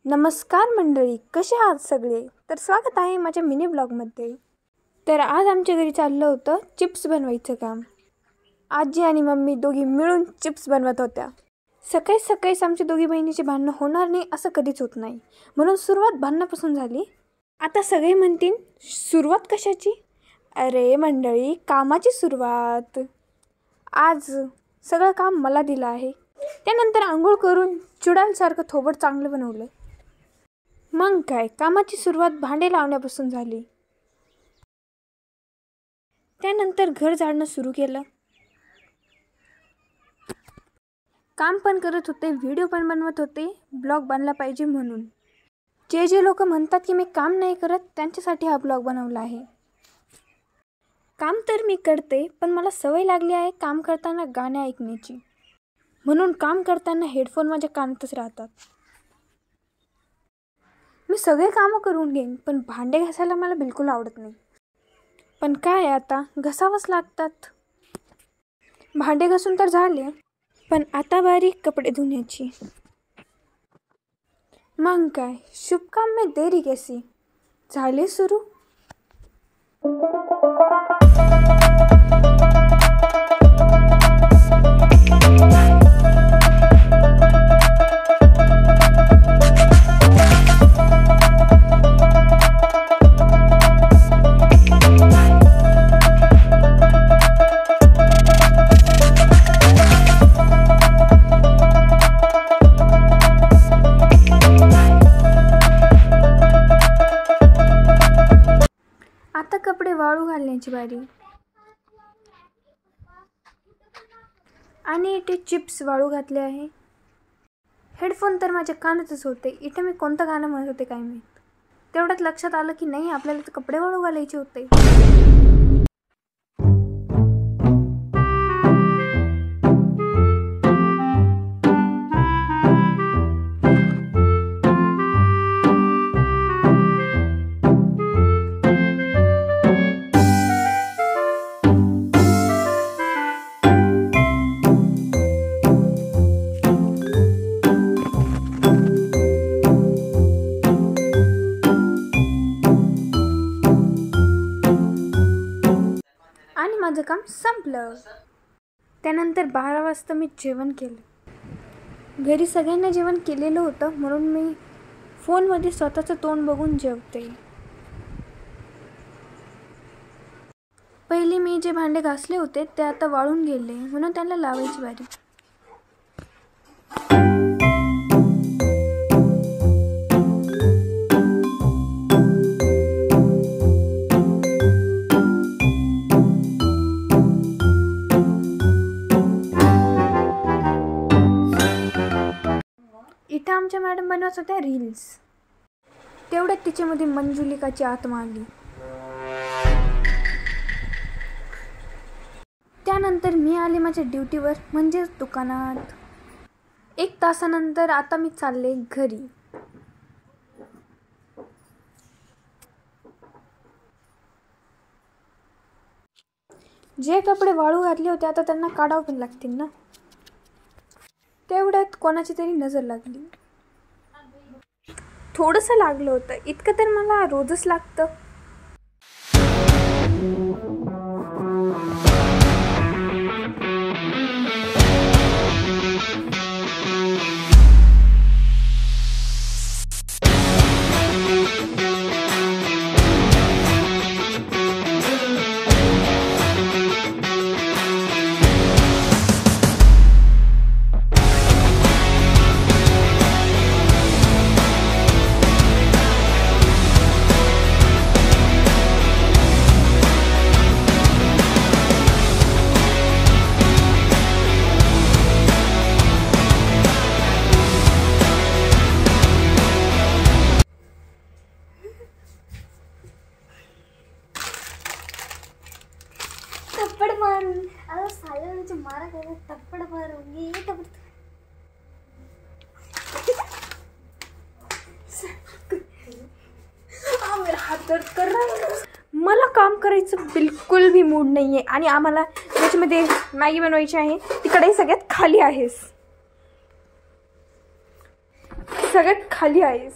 नमस्कार मंडळी, कसे आहात सगळे? तर स्वागत आहे माझ्या मिनी ब्लॉगमध्ये. तर आज आमच्या घरी चाललं होतं चिप्स बनवायचं काम. आजी आणि मम्मी दोघी मिळून चिप्स बनवत होत्या. सकाळी सकाळीच आमच्या दोघी बहिणीची भांडणं होणार नाही असं कधीच होत नाही, म्हणून सुरुवात भांडणापासून झाली. आता सगळे म्हणतील सुरुवात कशाची? अरे मंडळी, कामाची सुरुवात. आज सगळं काम मला दिलं आहे. त्यानंतर आंघोळ करून चुडालसारखं थोबड चांगलं बनवलं. मग काय, कामाची सुरुवात भांडे लावण्यापासून झाली. त्यानंतर घर झाडणं सुरू केलं. काम पण करत होते, व्हिडिओ पण बनवत होते, ब्लॉग बनला पाहिजे म्हणून. जे लोक म्हणतात की मी काम नाही करत, त्यांच्यासाठी हा ब्लॉग बनवला आहे. काम तर मी करते, पण मला सवय लागली आहे काम करताना गाणे ऐकण्याची, म्हणून काम करताना हेडफोन माझ्या कानातच राहतात. मी सगळे कामं करून घेईन, पण भांडे घासायला मला बिलकुल आवडत नाही. पण काय आता, घासावंच लागतात. भांडे घासून तर झाले, पण आता बारी कपडे धुण्याची. मग काय, शुभ काम में देरी कैसी. झाले सुरू. आता कपडे वाळू घालण्याची बारी. आणि इथे चिप्स वाळू घातले आहे. हेडफोन तर माझ्या कानातच होते. इथे मी कोणतं गाणं म्हणत होते काय माहीत. तेवढ्यात लक्षात आलं की नाही, आपल्याला तर कपडे वाळू घालायचे होते. आणि माझं काम संपलं. त्यानंतर 12 वाजता मी जेवण केलं. घरी सगळ्यांना जेवण केलेलं होतं, म्हणून मी फोनमध्ये स्वतःचं तोंड बघून जेवते. पहिले मी जे भांडे घासले होते ते आता वाळून गेले, म्हणून त्यांना लावायची बारी. इथं आमच्या मॅडम बनवत होत्या रील्स. तेवढ्यात तिच्यामध्ये मंजुलिकाची आत्मा आली. त्यानंतर मी आले माझ्या ड्युटीवर, म्हणजेच दुकानात. 1 तासानंतर आता मी चालले घरी. जे कपडे वाळू घातले होते आता त्यांना काढावं पण लागतील ना. तेवढ्यात कोणाची तरी नजर लागली. थोडंसं लागलं होतं, इतकं तर मला रोजच लागतं. थप्पड़ मारूं, अरे साले मुझे मारा कर, थप्पड़ मारूंगी, ये थप्पड़. मेरा हात दर्द कर रहा है. मला काम करायचं बिलकुल भी मूड नाही आहे, आणि आम्हाला त्याच्यामध्ये मॅगी बनवायची आहे. तिकडे सगळ्यात खाली आहेस. सगळ्यात खाली आहेस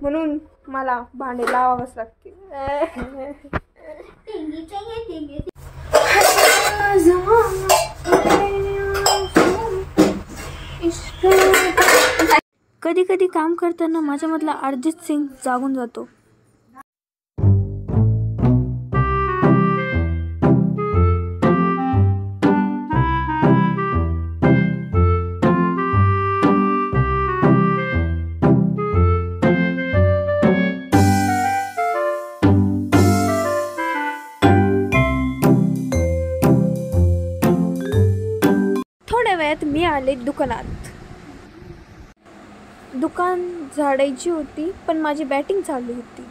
म्हणून मला भांडे लावावंच लागते. कधी कधी काम करताना माझ्यामधला अरिजित सिंग जागून जातो. थोड्या वेळात मी आले दुकानात. दुकान झाडायची होती पण माझी बॅटिंग चालू होती.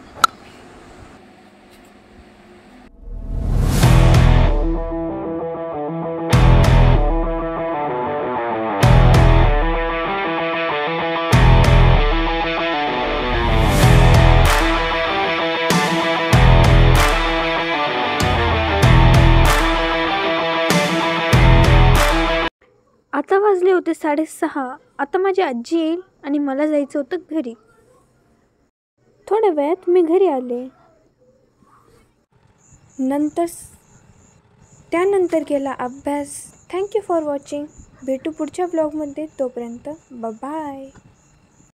आता वाजले होते 6:30. आता माझी आजी येईल आणि मला जायचं होतं घरी. थोड्या वेळात मी घरी आले. त्यानंतर केला अभ्यास. Thank you for watching. भेटू पुढच्या ब्लॉगमध्ये. तोपर्यंत बाय.